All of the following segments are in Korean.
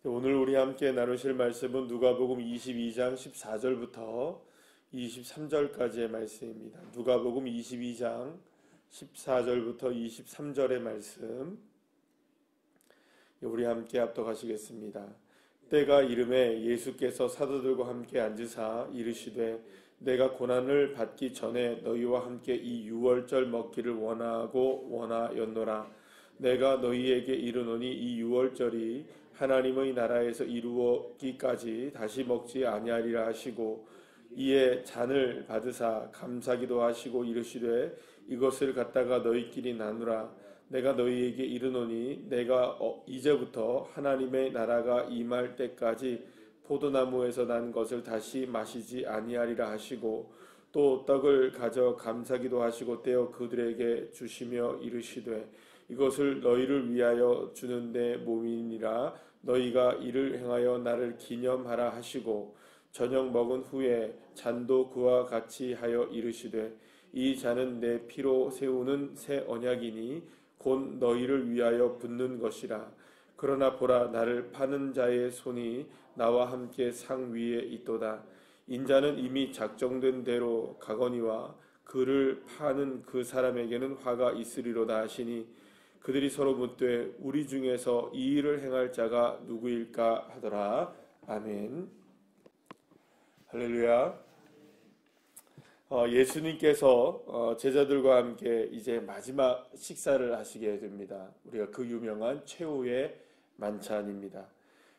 오늘 우리 함께 나누실 말씀은 누가복음 22장 14절부터 23절까지의 말씀입니다. 누가복음 22장 14절부터 23절의 말씀 우리 함께 합독하시겠습니다. 때가 이름에 예수께서 사도들과 함께 앉으사 이르시되 내가 고난을 받기 전에 너희와 함께 이 유월절 먹기를 원하였노라. 내가 너희에게 이르노니 이 유월절이 하나님의 나라에서 이루어지기까지 다시 먹지 아니하리라 하시고 이에 잔을 받으사 감사기도 하시고 이르시되 이것을 갖다가 너희끼리 나누라. 내가 너희에게 이르노니 내가 이제부터 하나님의 나라가 임할 때까지 포도나무에서 난 것을 다시 마시지 아니하리라 하시고 또 떡을 가져 감사기도 하시고 떼어 그들에게 주시며 이르시되 이것을 너희를 위하여 주는 내 몸이니라. 너희가 이를 행하여 나를 기념하라 하시고 저녁 먹은 후에 잔도 그와 같이 하여 이르시되 이 잔은 내 피로 세우는 새 언약이니 곧 너희를 위하여 붓는 것이라. 그러나 보라 나를 파는 자의 손이 나와 함께 상 위에 있도다. 인자는 이미 작정된 대로 가거니와 그를 파는 그 사람에게는 화가 있으리로다 하시니 그들이 서로 묻되 우리 중에서 이 일을 행할 자가 누구일까 하더라. 아멘. 할렐루야. 예수님께서 제자들과 함께 이제 마지막 식사를 하시게 됩니다. 우리가 그 유명한 최후의 만찬입니다.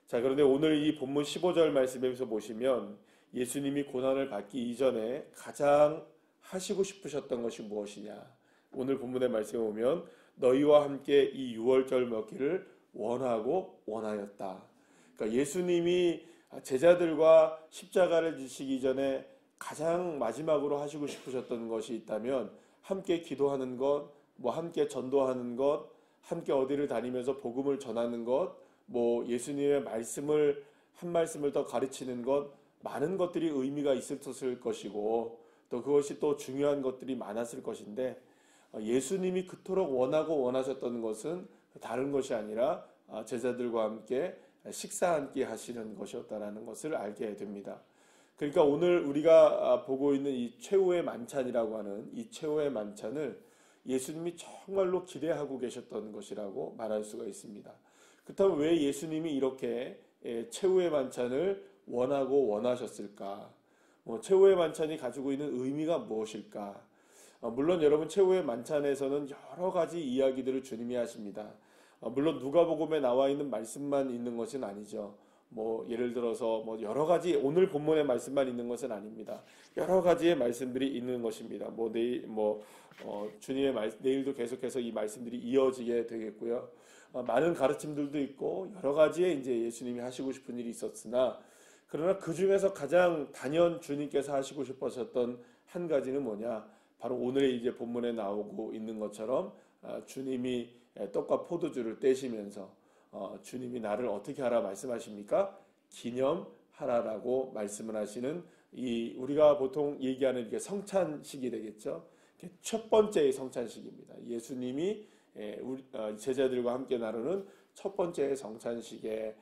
자, 그런데 오늘 이 본문 15절 말씀에서 보시면 예수님이 고난을 받기 이전에 가장 하시고 싶으셨던 것이 무엇이냐? 오늘 본문의 말씀에 보면 너희와 함께 이 유월절 먹기를 원하였다. 그러니까 예수님이 제자들과 십자가를 지시기 전에 가장 마지막으로 하시고 싶으셨던 것이 있다면 함께 기도하는 것, 함께 전도하는 것, 함께 어디를 다니면서 복음을 전하는 것, 예수님의 말씀을 한 말씀을 더 가르치는 것, 많은 것들이 의미가 있었을 것이고 또 그것이 또 중요한 것들이 많았을 것인데 예수님이 그토록 원하셨던 것은 다른 것이 아니라 제자들과 함께 식사 한 끼 하시는 것이었다는 것을 알게 됩니다. 그러니까 오늘 우리가 보고 있는 이 최후의 만찬이라고 하는 이 최후의 만찬을 예수님이 정말로 기대하고 계셨던 것이라고 말할 수가 있습니다. 그렇다면 왜 예수님이 이렇게 최후의 만찬을 원하셨을까? 최후의 만찬이 가지고 있는 의미가 무엇일까? 물론 여러분 최후의 만찬에서는 여러 가지 이야기들을 주님이 하십니다. 물론 누가복음에 나와 있는 말씀만 있는 것은 아니죠. 예를 들어서 여러 가지 오늘 본문의 말씀만 있는 것은 아닙니다. 여러 가지의 말씀들이 있는 것입니다. 주님의 내일도 계속해서 이 말씀들이 이어지게 되겠고요. 많은 가르침들도 있고 여러 가지의 이제 예수님이 하시고 싶은 일이 있었으나 그러나 그 중에서 가장 단연 주님께서 하시고 싶으셨던 한 가지는 뭐냐? 바로 오늘의 이제 본문에 나오고 있는 것처럼 주님이 떡과 포도주를 떼시면서 주님이 나를 어떻게 하라 말씀하십니까? 기념하라라고 말씀을 하시는 이 우리가 보통 얘기하는 이게 성찬식이 되겠죠. 첫 번째의 성찬식입니다. 예수님이 제자들과 함께 나누는 첫 번째의 성찬식의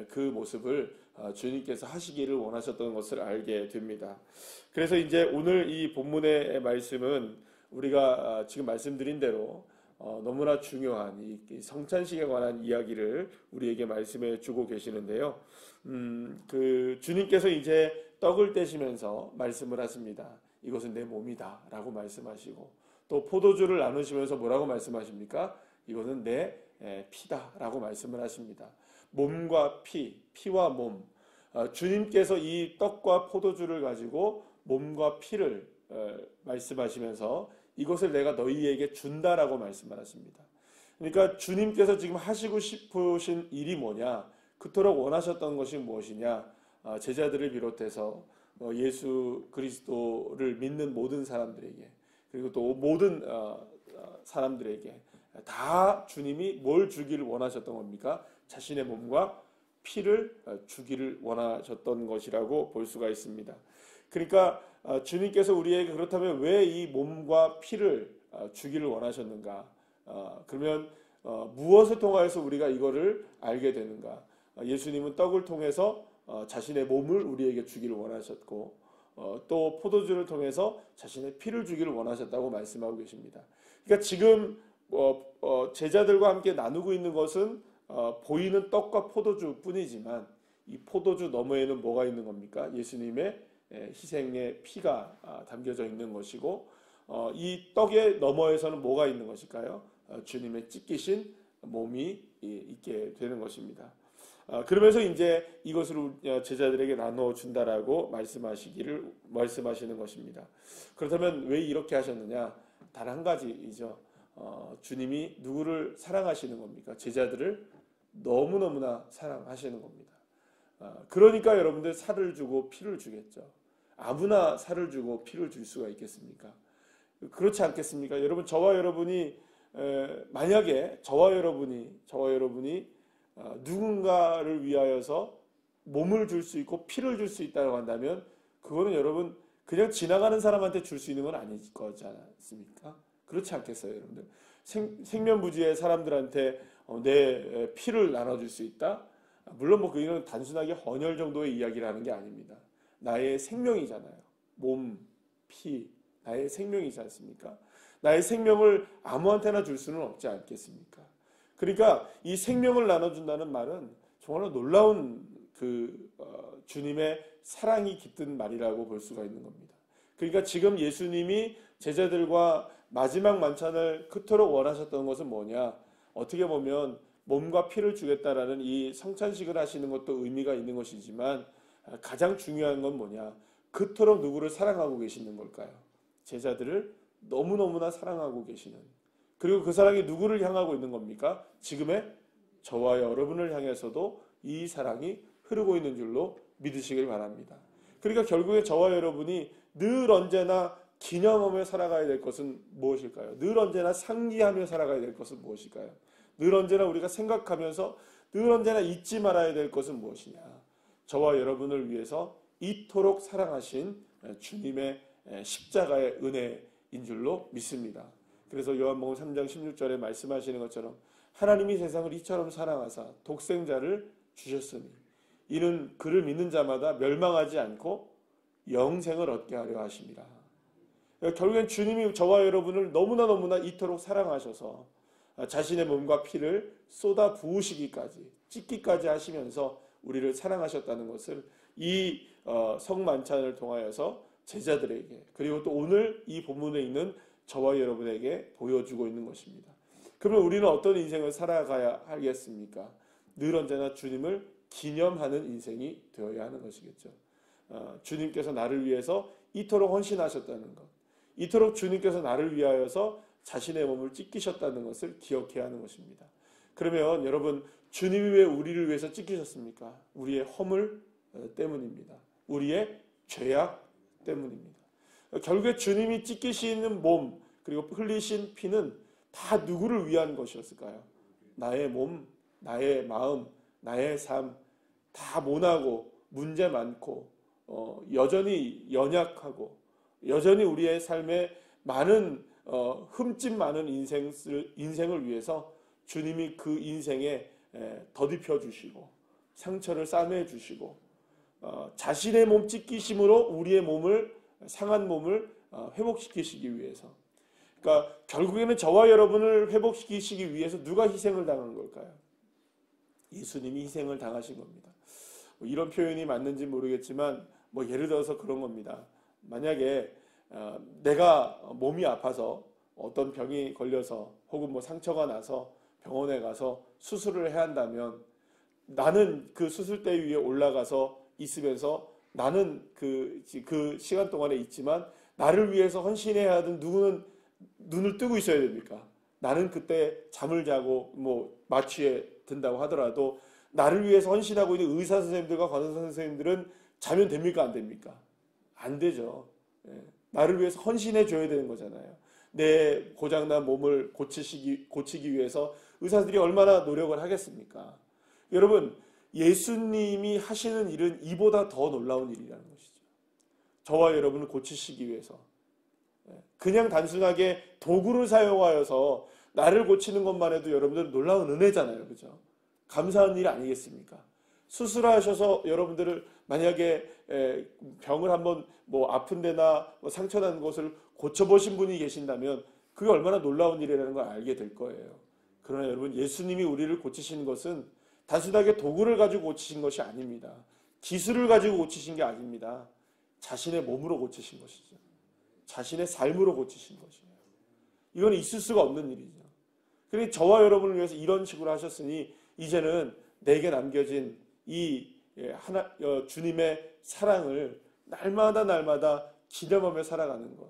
그 모습을 주님께서 하시기를 원하셨던 것을 알게 됩니다. 그래서 이제 오늘 이 본문의 말씀은 우리가 지금 말씀드린 대로 너무나 중요한 이 성찬식에 관한 이야기를 우리에게 말씀해 주고 계시는데요. 그 주님께서 이제 떡을 떼시면서 말씀을 하십니다. 이것은 내 몸이다 라고 말씀하시고 또 포도주를 나누시면서 뭐라고 말씀하십니까? 이것은 내 피다 라고 말씀을 하십니다. 몸과 피와 몸. 주님께서 이 떡과 포도주를 가지고 몸과 피를 말씀하시면서 이것을 내가 너희에게 준다라고 말씀을 하십니다. 그러니까 주님께서 지금 하시고 싶으신 일이 뭐냐? 그토록 원하셨던 것이 무엇이냐? 제자들을 비롯해서 예수 그리스도를 믿는 모든 사람들에게 그리고 또 모든 사람들에게 다 주님이 뭘 주기를 원하셨던 겁니까? 자신의 몸과 피를 주기를 원하셨던 것이라고 볼 수가 있습니다. 그러니까 주님께서 우리에게 그렇다면 왜 이 몸과 피를 주기를 원하셨는가? 그러면 무엇을 통하여서 우리가 이거를 알게 되는가? 예수님은 떡을 통해서 자신의 몸을 우리에게 주기를 원하셨고 또 포도주를 통해서 자신의 피를 주기를 원하셨다고 말씀하고 계십니다. 그러니까 지금 제자들과 함께 나누고 있는 것은 보이는 떡과 포도주 뿐이지만 이 포도주 너머에는 뭐가 있는 겁니까? 예수님의 희생의 피가 담겨져 있는 것이고 이 떡의 너머에서는 뭐가 있는 것일까요? 주님의 찢기신 몸이 있게 되는 것입니다. 그러면서 이제 이것을 제자들에게 나누어 준다라고 말씀하시는 것입니다. 그렇다면 왜 이렇게 하셨느냐? 단 한 가지이죠. 주님이 누구를 사랑하시는 겁니까? 제자들을 너무너무나 사랑하시는 겁니다. 그러니까 여러분들 살을 주고 피를 주겠죠. 아무나 살을 주고 피를 줄 수가 있겠습니까? 그렇지 않겠습니까? 여러분, 저와 여러분이 만약에 저와 여러분이 누군가를 위하여서 몸을 줄 수 있고 피를 줄 수 있다고 한다면 그거는 여러분 그냥 지나가는 사람한테 줄 수 있는 건 아닐 거지 않습니까? 그렇지 않겠어요, 여러분들? 생면부지의 사람들한테 내 피를 나눠줄 수 있다? 물론 뭐 그거는 단순하게 헌혈 정도의 이야기를 하는 게 아닙니다. 나의 생명이잖아요. 몸, 피, 나의 생명이지 않습니까? 나의 생명을 아무한테나 줄 수는 없지 않겠습니까? 그러니까 이 생명을 나눠준다는 말은 정말로 놀라운 주님의 사랑이 깃든 말이라고 볼 수가 있는 겁니다. 그러니까 지금 예수님이 제자들과 마지막 만찬을 그토록 원하셨던 것은 뭐냐? 어떻게 보면 몸과 피를 주겠다라는 이 성찬식을 하시는 것도 의미가 있는 것이지만 가장 중요한 건 뭐냐? 그토록 누구를 사랑하고 계시는 걸까요? 제자들을 너무너무나 사랑하고 계시는, 그리고 그 사랑이 누구를 향하고 있는 겁니까? 지금의 저와 여러분을 향해서도 이 사랑이 흐르고 있는 줄로 믿으시길 바랍니다. 그러니까 결국에 저와 여러분이 늘 언제나 기념하며 살아가야 될 것은 무엇일까요? 늘 언제나 상기하며 살아가야 될 것은 무엇일까요? 늘 언제나 우리가 생각하면서 늘 언제나 잊지 말아야 될 것은 무엇이냐? 저와 여러분을 위해서 이토록 사랑하신 주님의 십자가의 은혜인 줄로 믿습니다. 그래서 요한복음 3장 16절에 말씀하시는 것처럼 하나님이 세상을 이처럼 사랑하사 독생자를 주셨으니 이는 그를 믿는 자마다 멸망하지 않고 영생을 얻게 하려 하심이라. 결국엔 주님이 저와 여러분을 너무나 이토록 사랑하셔서 자신의 몸과 피를 쏟아 부으시기까지, 찢기까지 하시면서 우리를 사랑하셨다는 것을 이 성만찬을 통하여서 제자들에게, 그리고 또 오늘 이 본문에 있는 저와 여러분에게 보여주고 있는 것입니다. 그러면 우리는 어떤 인생을 살아가야 하겠습니까? 늘 언제나 주님을 기념하는 인생이 되어야 하는 것이겠죠. 주님께서 나를 위해서 이토록 헌신하셨다는 것, 이토록 주님께서 나를 위하여서 자신의 몸을 찢기셨다는 것을 기억해야 하는 것입니다. 그러면 여러분, 주님이 왜 우리를 위해서 찢기셨습니까? 우리의 허물 때문입니다. 우리의 죄악 때문입니다. 결국에 주님이 찢기시는 몸, 그리고 흘리신 피는 다 누구를 위한 것이었을까요? 나의 몸, 나의 마음, 나의 삶, 다 모나고 문제 많고 여전히 연약하고 여전히 우리의 삶에 많은 흠집 많은 인생을 위해서 주님이 그 인생에 더듬혀 주시고 상처를 싸매 주시고 자신의 몸 찢기심으로 우리의 몸을, 상한 몸을 회복시키시기 위해서, 그러니까 결국에는 저와 여러분을 회복시키시기 위해서 누가 희생을 당한 걸까요? 예수님이 희생을 당하신 겁니다. 이런 표현이 맞는지 모르겠지만 예를 들어서 그런 겁니다. 만약에 내가 몸이 아파서 어떤 병이 걸려서 혹은 상처가 나서 병원에 가서 수술을 해야 한다면 나는 그 수술대 위에 올라가서 있으면서 나는 그 시간 동안에 있지만 나를 위해서 헌신해야 하던 누구는 눈을 뜨고 있어야 됩니까? 나는 그때 잠을 자고 마취에 든다고 하더라도 나를 위해서 헌신하고 있는 의사 선생님들과 간호사 선생님들은 자면 됩니까? 안 됩니까? 안 되죠. 나를 위해서 헌신해 줘야 되는 거잖아요. 내 고장난 몸을 고치기 위해서 의사들이 얼마나 노력을 하겠습니까? 여러분, 예수님이 하시는 일은 이보다 더 놀라운 일이라는 것이죠. 저와 여러분을 고치시기 위해서 그냥 단순하게 도구를 사용하여서 나를 고치는 것만 해도 여러분들 놀라운 은혜잖아요. 그죠? 감사한 일 아니겠습니까? 수술하셔서 여러분들을 만약에 병을 한번 뭐 아픈 데나 뭐 상처 난 곳을 고쳐보신 분이 계신다면 그게 얼마나 놀라운 일이라는 걸 알게 될 거예요. 그러나 여러분, 예수님이 우리를 고치시는 것은 단순하게 도구를 가지고 고치신 것이 아닙니다. 기술을 가지고 고치신 게 아닙니다. 자신의 몸으로 고치신 것이죠. 자신의 삶으로 고치신 것이에요. 이건 있을 수가 없는 일이죠. 그러니 저와 여러분을 위해서 이런 식으로 하셨으니 이제는 내게 남겨진 이 주님의 사랑을 날마다 기념하며 살아가는 것.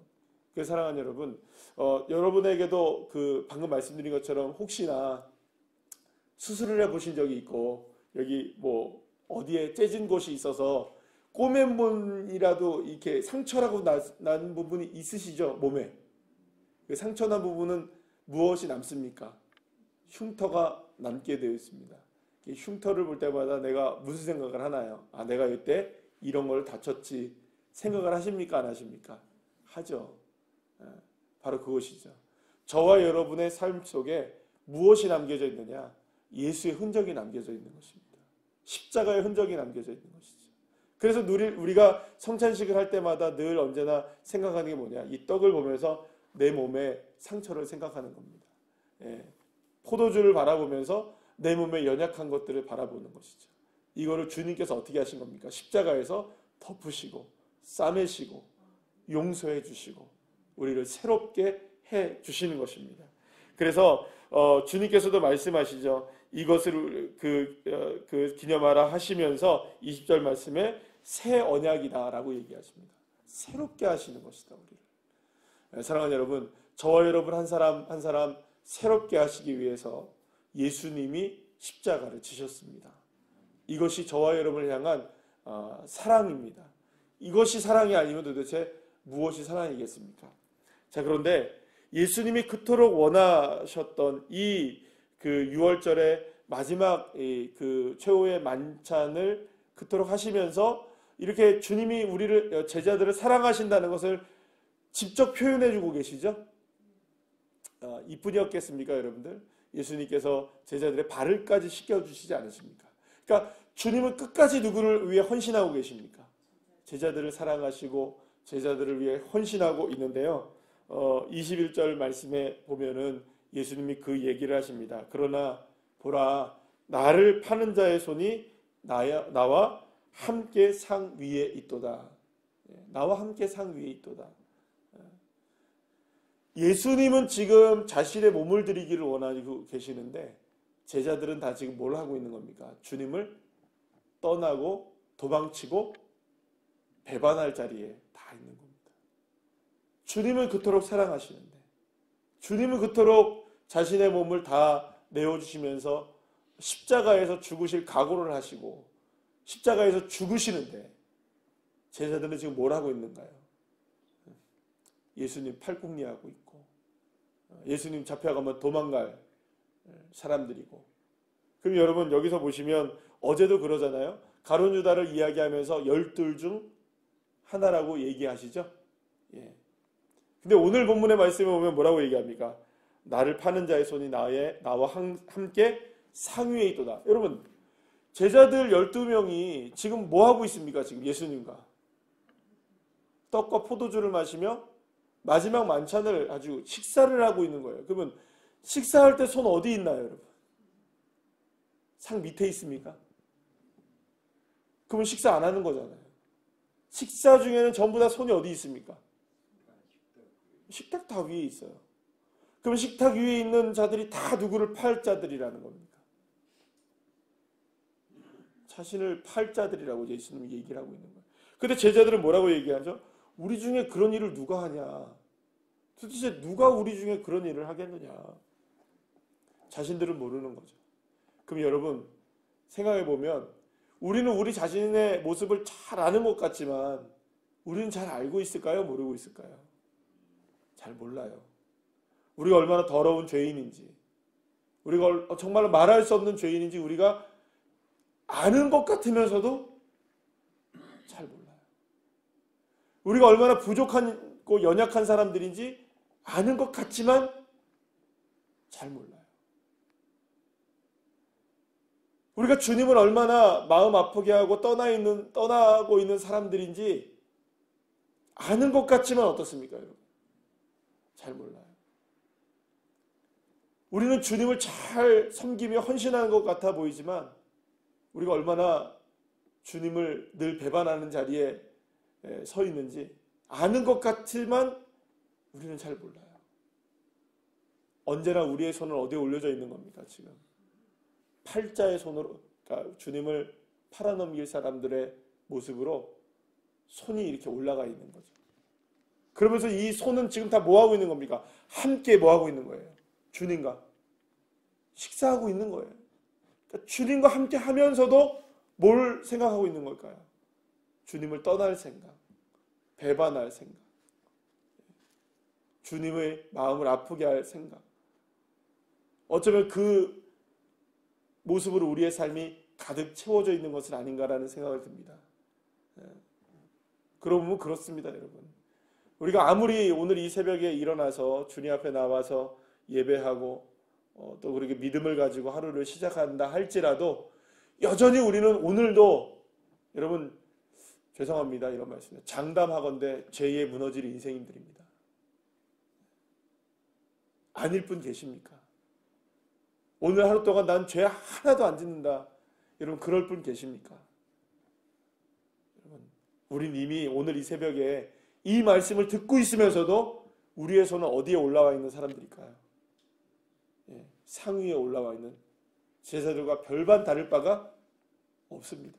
그 사랑하는 여러분, 여러분에게도 그 방금 말씀드린 것처럼 혹시나 수술을 해보신 적이 있고 여기 뭐 어디에 째진 곳이 있어서 꼬맨분이라도 이렇게 상처라고 난 부분이 있으시죠? 몸에. 그 상처 난 부분은 무엇이 남습니까? 흉터가 남게 되어 있습니다. 이 흉터를 볼 때마다 내가 무슨 생각을 하나요? 아, 내가 이때 이런 걸 다쳤지 생각을 하십니까? 안 하십니까? 하죠. 바로 그것이죠. 저와 여러분의 삶 속에 무엇이 남겨져 있느냐? 예수의 흔적이 남겨져 있는 것입니다. 십자가의 흔적이 남겨져 있는 것이죠. 그래서 우리가 성찬식을 할 때마다 늘 언제나 생각하는 게 뭐냐? 이 떡을 보면서 내 몸의 상처를 생각하는 겁니다. 포도주를 바라보면서 내 몸의 연약한 것들을 바라보는 것이죠. 이거를 주님께서 어떻게 하신 겁니까? 십자가에서 덮으시고 싸매시고 용서해 주시고 우리를 새롭게 해 주시는 것입니다. 그래서 주님께서도 말씀하시죠. 이것을 기념하라 하시면서 20절 말씀에 새 언약이다라고 얘기하십니다. 새롭게 하시는 것이다, 우리를. 사랑하는 여러분, 저와 여러분 한 사람 한 사람 새롭게 하시기 위해서 예수님이 십자가를 지셨습니다. 이것이 저와 여러분을 향한 사랑입니다. 이것이 사랑이 아니면 도대체 무엇이 사랑이겠습니까? 자, 그런데 예수님이 그토록 원하셨던 이 그 6월절의 마지막 그 최후의 만찬을 그토록 하시면서 이렇게 주님이 우리를 제자들을 사랑하신다는 것을 직접 표현해주고 계시죠. 이뿐이었겠습니까, 여러분들? 예수님께서 제자들의 발을까지 씻겨주시지 않으십니까? 그러니까 주님은 끝까지 누구를 위해 헌신하고 계십니까? 제자들을 사랑하시고 제자들을 위해 헌신하고 있는데요. 21절 말씀에 보면은 예수님이 그 얘기를 하십니다. 그러나 보라, 나를 파는 자의 손이 나와 함께 상 위에 있도다. 나와 함께 상 위에 있도다. 예수님은 지금 자신의 몸을 드리기를 원하고 계시는데 제자들은 다 지금 뭘 하고 있는 겁니까? 주님을 떠나고 도망치고 배반할 자리에 다 있는 겁니다. 주님을 그토록 사랑하시는데 주님은 그토록 자신의 몸을 다 내어주시면서 십자가에서 죽으실 각오를 하시고 십자가에서 죽으시는데 제자들은 지금 뭘 하고 있는가요? 예수님 팔꿈니하고 있고 예수님 잡혀가면 도망갈 사람들이고. 그럼 여러분 여기서 보시면 어제도 그러잖아요. 가룟 유다를 이야기하면서 12 중 하나라고 얘기하시죠. 예. 근데 오늘 본문의 말씀에 보면 뭐라고 얘기합니까? 나를 파는 자의 손이 나와 함께 상위에 있도다. 여러분 제자들 12명이 지금 뭐 하고 있습니까? 지금 예수님과 떡과 포도주를 마시며 마지막 만찬을 아주 식사를 하고 있는 거예요. 그러면 식사할 때 손 어디 있나요, 여러분? 상 밑에 있습니까? 그러면 식사 안 하는 거잖아요. 식사 중에는 전부 다 손이 어디 있습니까? 식탁 다 위에 있어요. 그럼 식탁 위에 있는 자들이 다 누구를 팔 자들이라는 겁니까? 자신을 팔 자들이라고 예수님이 얘기를 하고 있는 거예요. 근데 제자들은 뭐라고 얘기하죠? 우리 중에 그런 일을 누가 하냐? 도대체 누가 우리 중에 그런 일을 하겠느냐? 자신들은 모르는 거죠. 그럼 여러분 생각해보면 우리는 우리 자신의 모습을 잘 아는 것 같지만 우리는 잘 알고 있을까요? 모르고 있을까요? 잘 몰라요. 우리가 얼마나 더러운 죄인인지, 우리가 정말로 말할 수 없는 죄인인지 우리가 아는 것 같으면서도 잘 몰라요. 우리가 얼마나 부족하고 연약한 사람들인지 아는 것 같지만 잘 몰라요. 우리가 주님을 얼마나 마음 아프게 하고 떠나고 있는 사람들인지 아는 것 같지만 어떻습니까, 여러분? 잘 몰라요. 우리는 주님을 잘 섬기며 헌신하는 것 같아 보이지만 우리가 얼마나 주님을 늘 배반하는 자리에 서 있는지 아는 것 같지만 우리는 잘 몰라요. 언제나 우리의 손은 어디에 올려져 있는 겁니까, 지금? 팔자의 손으로, 그러니까 주님을 팔아넘길 사람들의 모습으로 손이 이렇게 올라가 있는 거죠. 그러면서 이 손은 지금 다 뭐 하고 있는 겁니까? 함께 뭐 하고 있는 거예요? 주님과 식사하고 있는 거예요. 그러니까 주님과 함께 하면서도 뭘 생각하고 있는 걸까요? 주님을 떠날 생각, 배반할 생각, 주님의 마음을 아프게 할 생각. 어쩌면 그 모습으로 우리의 삶이 가득 채워져 있는 것은 아닌가라는 생각을 듭니다. 그러고 보면 그렇습니다, 여러분. 우리가 아무리 오늘 이 새벽에 일어나서 주님 앞에 나와서 예배하고 또 그렇게 믿음을 가지고 하루를 시작한다 할지라도 여전히 우리는 오늘도, 여러분 죄송합니다 이런 말씀이에요, 장담하건대 죄에 무너질 인생들입니다. 아닐 분 계십니까? 오늘 하루 동안 난 죄 하나도 안 짓는다, 여러분 그럴 분 계십니까? 여러분, 우린 이미 오늘 이 새벽에 이 말씀을 듣고 있으면서도 우리의 손은 어디에 올라와 있는 사람들일까요? 상위에 올라와 있는 제자들과 별반 다를 바가 없습니다.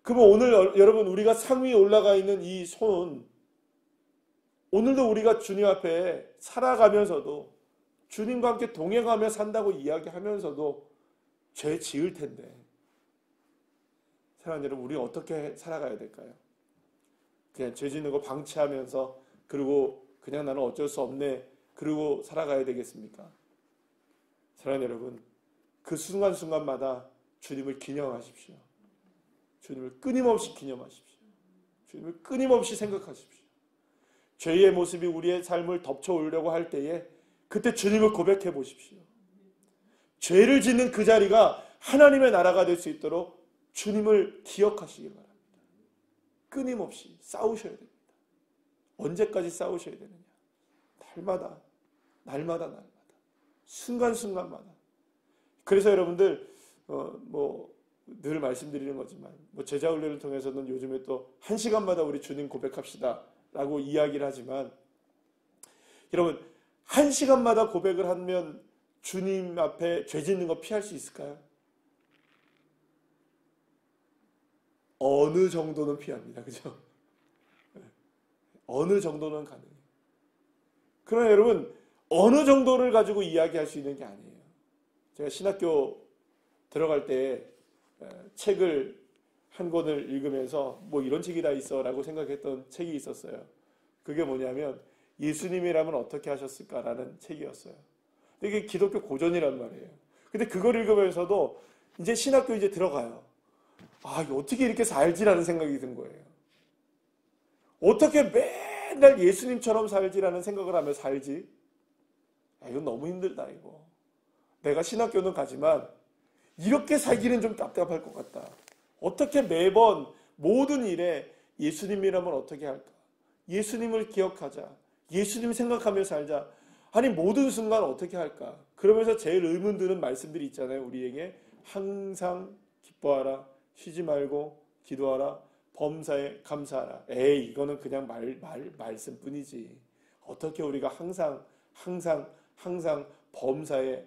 그러면 오늘 여러분 우리가 상위에 올라가 있는 이 손, 오늘도 우리가 주님 앞에 살아가면서도 주님과 함께 동행하며 산다고 이야기하면서도 죄 지을 텐데, 사랑하는 여러분, 우리 어떻게 살아가야 될까요? 그냥 죄 짓는 거 방치하면서 그리고 그냥 나는 어쩔 수 없네 그러고 살아가야 되겠습니까? 사랑하는 여러분, 그 순간순간마다 주님을 기념하십시오. 주님을 끊임없이 기념하십시오. 주님을 끊임없이 생각하십시오. 죄의 모습이 우리의 삶을 덮쳐오려고 할 때에 그때 주님을 고백해 보십시오. 죄를 짓는 그 자리가 하나님의 나라가 될 수 있도록 주님을 기억하시기 바랍니다. 끊임없이 싸우셔야 됩니다. 언제까지 싸우셔야 되느냐? 날마다 순간순간마다. 그래서 여러분들 늘 말씀드리는 거지만 제자 훈련을 통해서는 요즘에 또 1시간마다 우리 주님 고백합시다 라고 이야기를 하지만, 여러분 1시간마다 고백을 하면 주님 앞에 죄 짓는 거 피할 수 있을까요? 어느 정도는 피합니다. 그죠? 어느 정도는 가능해요. 그러나 여러분, 어느 정도를 가지고 이야기할 수 있는 게 아니에요. 제가 신학교 들어갈 때 책을 한 권을 읽으면서 이런 책이 다 있어 라고 생각했던 책이 있었어요. 그게 뭐냐면 예수님이라면 어떻게 하셨을까라는 책이었어요. 근데 이게 기독교 고전이란 말이에요. 근데 그걸 읽으면서도 이제 신학교 이제 들어가요. 이거 어떻게 이렇게 살지라는 생각이 든 거예요. 어떻게 맨날 예수님처럼 살지라는 생각을 하며 살지? 이건 너무 힘들다 이거. 내가 신학교는 가지만 이렇게 살기는 좀 답답할 것 같다. 어떻게 매번 모든 일에 예수님이라면 어떻게 할까? 예수님을 기억하자. 예수님 생각하며 살자. 아니 모든 순간 어떻게 할까? 그러면서 제일 의문 드는 말씀들이 있잖아요. 우리에게 항상 기뻐하라. 쉬지 말고 기도하라. 범사에 감사하라. 이거는 그냥 말씀뿐이지. 어떻게 우리가 항상 범사에,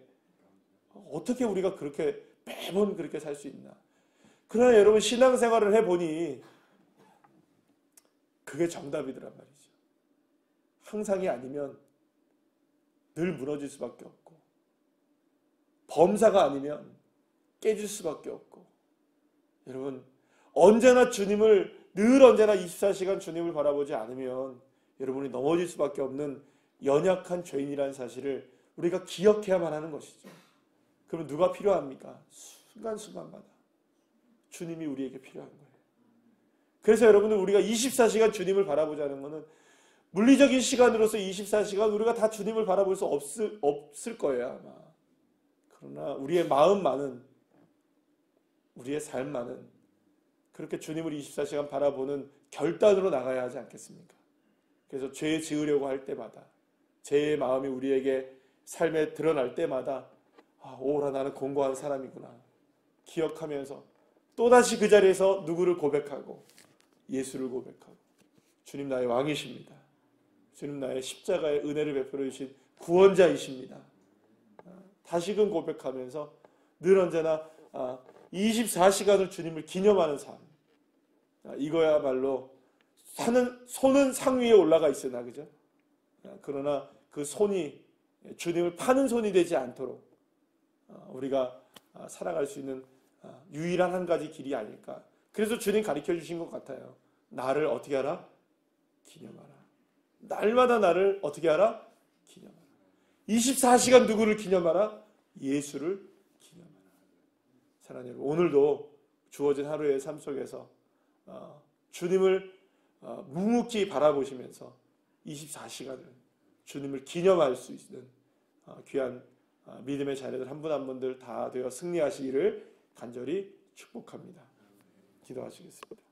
어떻게 우리가 그렇게 매번 그렇게 살 수 있나? 그러나 여러분 신앙생활을 해보니 그게 정답이더란 말이죠. 항상이 아니면 늘 무너질 수밖에 없고, 범사가 아니면 깨질 수밖에 없고, 여러분 언제나 늘 언제나 24시간 주님을 바라보지 않으면 여러분이 넘어질 수밖에 없는 연약한 죄인이라는 사실을 우리가 기억해야만 하는 것이죠. 그러면 누가 필요합니까? 순간순간마다 주님이 우리에게 필요한 거예요. 그래서 여러분들 우리가 24시간 주님을 바라보자는 것은 물리적인 시간으로서 24시간 우리가 다 주님을 바라볼 수 없을 거예요 아마. 그러나 우리의 마음만은 우리의 삶만은 그렇게 주님을 24시간 바라보는 결단으로 나가야 하지 않겠습니까? 그래서 죄 지으려고 할 때마다, 죄의 마음이 우리에게 삶에 드러날 때마다 오라 나는 공고한 사람이구나 기억하면서 또다시 그 자리에서 누구를 고백하고, 예수를 고백하고, 주님 나의 왕이십니다. 주님 나의 십자가의 은혜를 베풀어 주신 구원자이십니다. 다시금 고백하면서 늘 언제나 24시간을 주님을 기념하는 삶. 이거야말로 손은 상 위에 올라가 있으나, 그죠? 그러나 그 손이 주님을 파는 손이 되지 않도록 우리가 살아갈 수 있는 유일한 한 가지 길이 아닐까. 그래서 주님 가르쳐 주신 것 같아요. 나를 어떻게 하라? 기념하라. 날마다 나를 어떻게 하라? 기념하라. 24시간 누구를 기념하라? 예수를 기념하라. 사랑하는 여러분, 오늘도 주어진 하루의 삶 속에서 주님을 묵묵히 바라보시면서 24시간을 주님을 기념할 수 있는 귀한 믿음의 자녀들 한 분 한 분들 다 되어 승리하시기를 간절히 축복합니다. 기도하시겠습니다.